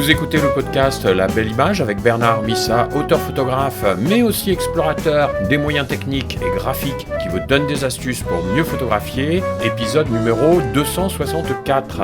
Vous écoutez le podcast La Belle Image avec Bernard Missa, auteur-photographe, mais aussi explorateur des moyens techniques et graphiques qui vous donne des astuces pour mieux photographier, épisode numéro 264.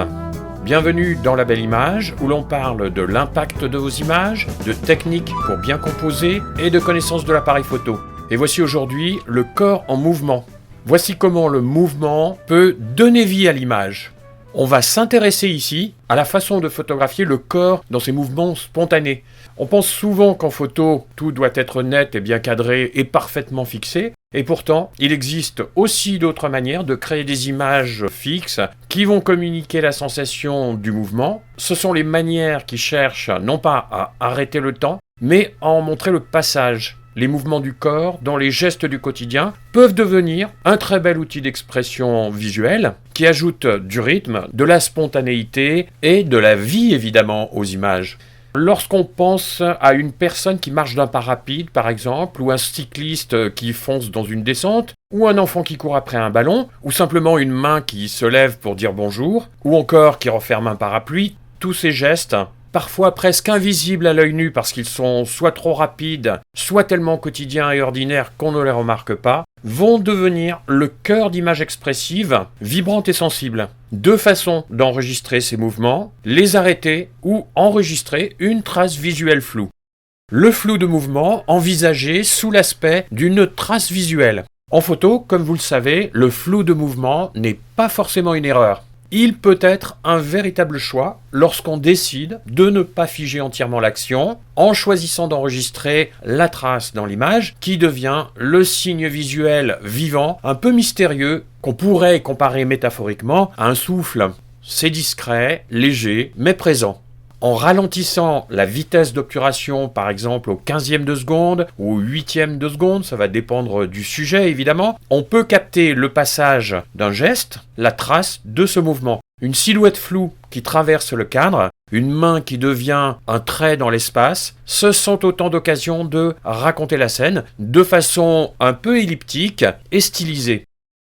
Bienvenue dans La Belle Image, où l'on parle de l'impact de vos images, de techniques pour bien composer et de connaissances de l'appareil photo. Et voici aujourd'hui le corps en mouvement. Voici comment le mouvement peut donner vie à l'image. On va s'intéresser ici à la façon de photographier le corps dans ses mouvements spontanés. On pense souvent qu'en photo, tout doit être net et bien cadré et parfaitement fixé. Et pourtant, il existe aussi d'autres manières de créer des images fixes qui vont communiquer la sensation du mouvement. Ce sont les manières qui cherchent non pas à arrêter le temps, mais à en montrer le passage. Les mouvements du corps, dont les gestes du quotidien, peuvent devenir un très bel outil d'expression visuelle qui ajoute du rythme, de la spontanéité et de la vie évidemment aux images. Lorsqu'on pense à une personne qui marche d'un pas rapide par exemple, ou un cycliste qui fonce dans une descente, ou un enfant qui court après un ballon, ou simplement une main qui se lève pour dire bonjour, ou encore qui referme un parapluie, tous ces gestes, parfois presque invisibles à l'œil nu parce qu'ils sont soit trop rapides, soit tellement quotidiens et ordinaires qu'on ne les remarque pas, vont devenir le cœur d'images expressives, vibrantes et sensibles. Deux façons d'enregistrer ces mouvements, les arrêter ou enregistrer une trace visuelle floue. Le flou de mouvement envisagé sous l'aspect d'une trace visuelle. En photo, comme vous le savez, le flou de mouvement n'est pas forcément une erreur. Il peut être un véritable choix lorsqu'on décide de ne pas figer entièrement l'action en choisissant d'enregistrer la trace dans l'image qui devient le signe visuel vivant, un peu mystérieux, qu'on pourrait comparer métaphoriquement à un souffle. C'est discret, léger, mais présent. En ralentissant la vitesse d'obturation, par exemple au 15e de seconde ou au 8e de seconde, ça va dépendre du sujet évidemment, on peut capter le passage d'un geste, la trace de ce mouvement. Une silhouette floue qui traverse le cadre, une main qui devient un trait dans l'espace, ce sont autant d'occasions de raconter la scène de façon un peu elliptique et stylisée.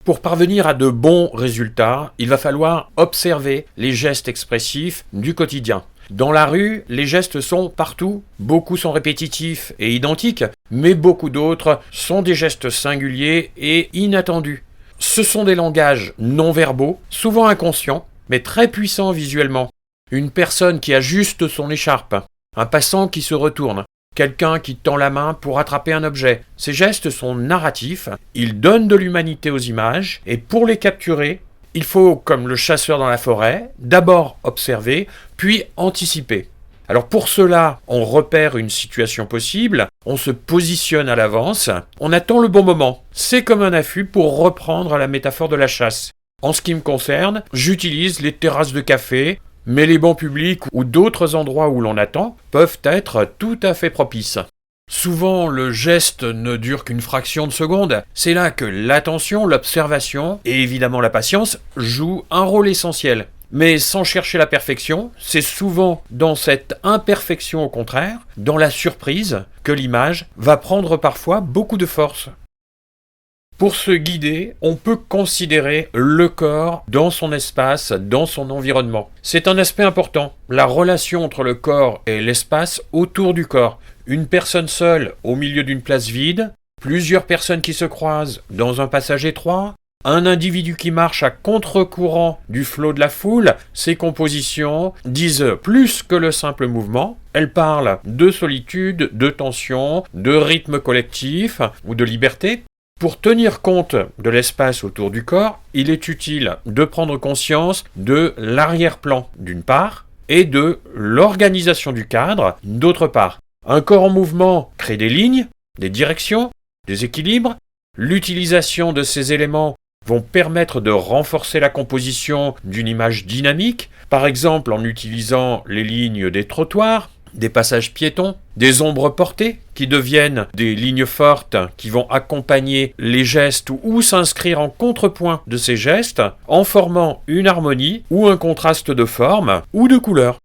Pour parvenir à de bons résultats, il va falloir observer les gestes expressifs du quotidien. Dans la rue, les gestes sont partout, beaucoup sont répétitifs et identiques, mais beaucoup d'autres sont des gestes singuliers et inattendus. Ce sont des langages non-verbaux, souvent inconscients, mais très puissants visuellement. Une personne qui ajuste son écharpe, un passant qui se retourne, quelqu'un qui tend la main pour attraper un objet. Ces gestes sont narratifs, ils donnent de l'humanité aux images, et pour les capturer, il faut, comme le chasseur dans la forêt, d'abord observer, puis anticiper. Alors pour cela, on repère une situation possible, on se positionne à l'avance, on attend le bon moment. C'est comme un affût pour reprendre la métaphore de la chasse. En ce qui me concerne, j'utilise les terrasses de café, mais les bancs publics ou d'autres endroits où l'on attend peuvent être tout à fait propices. Souvent, le geste ne dure qu'une fraction de seconde. C'est là que l'attention, l'observation et évidemment la patience jouent un rôle essentiel. Mais sans chercher la perfection, c'est souvent dans cette imperfection au contraire, dans la surprise, que l'image va prendre parfois beaucoup de force. Pour se guider, on peut considérer le corps dans son espace, dans son environnement. C'est un aspect important, la relation entre le corps et l'espace autour du corps. Une personne seule au milieu d'une place vide, plusieurs personnes qui se croisent dans un passage étroit, un individu qui marche à contre-courant du flot de la foule, ces compositions disent plus que le simple mouvement. Elles parlent de solitude, de tension, de rythme collectif ou de liberté. Pour tenir compte de l'espace autour du corps, il est utile de prendre conscience de l'arrière-plan d'une part et de l'organisation du cadre d'autre part. Un corps en mouvement crée des lignes, des directions, des équilibres. L'utilisation de ces éléments vont permettre de renforcer la composition d'une image dynamique, par exemple en utilisant les lignes des trottoirs, des passages piétons, des ombres portées qui deviennent des lignes fortes qui vont accompagner les gestes ou s'inscrire en contrepoint de ces gestes en formant une harmonie ou un contraste de forme ou de couleur.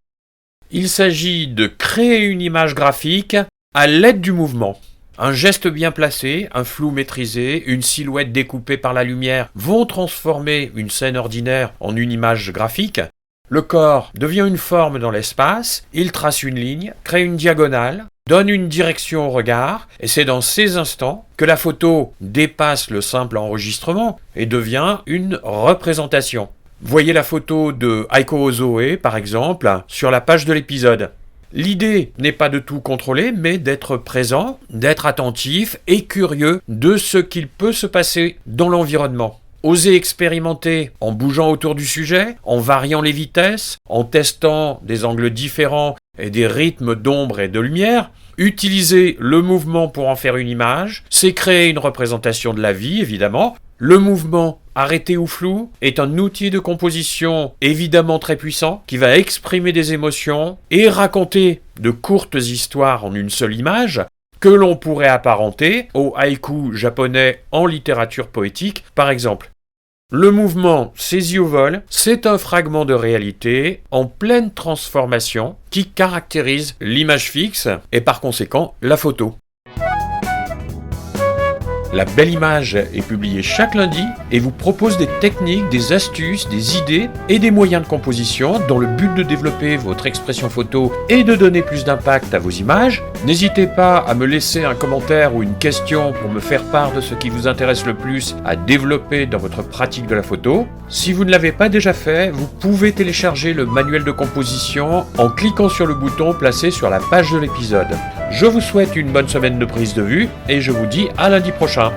Il s'agit de créer une image graphique à l'aide du mouvement. Un geste bien placé, un flou maîtrisé, une silhouette découpée par la lumière vont transformer une scène ordinaire en une image graphique. Le corps devient une forme dans l'espace, il trace une ligne, crée une diagonale, donne une direction au regard, et c'est dans ces instants que la photo dépasse le simple enregistrement et devient une représentation. Voyez la photo de Aiko Ozoe, par exemple, sur la page de l'épisode. L'idée n'est pas de tout contrôler, mais d'être présent, d'être attentif et curieux de ce qu'il peut se passer dans l'environnement. Osez expérimenter en bougeant autour du sujet, en variant les vitesses, en testant des angles différents et des rythmes d'ombre et de lumière. Utiliser le mouvement pour en faire une image, c'est créer une représentation de la vie, évidemment. Le mouvement, arrêté ou flou, est un outil de composition évidemment très puissant qui va exprimer des émotions et raconter de courtes histoires en une seule image que l'on pourrait apparenter au haïku japonais en littérature poétique, par exemple. Le mouvement saisi au vol, c'est un fragment de réalité en pleine transformation qui caractérise l'image fixe et par conséquent la photo. La Belle Image est publiée chaque lundi et vous propose des techniques, des astuces, des idées et des moyens de composition dans le but de développer votre expression photo et de donner plus d'impact à vos images. N'hésitez pas à me laisser un commentaire ou une question pour me faire part de ce qui vous intéresse le plus à développer dans votre pratique de la photo. Si vous ne l'avez pas déjà fait, vous pouvez télécharger le manuel de composition en cliquant sur le bouton placé sur la page de l'épisode. Je vous souhaite une bonne semaine de prise de vue et je vous dis à lundi prochain.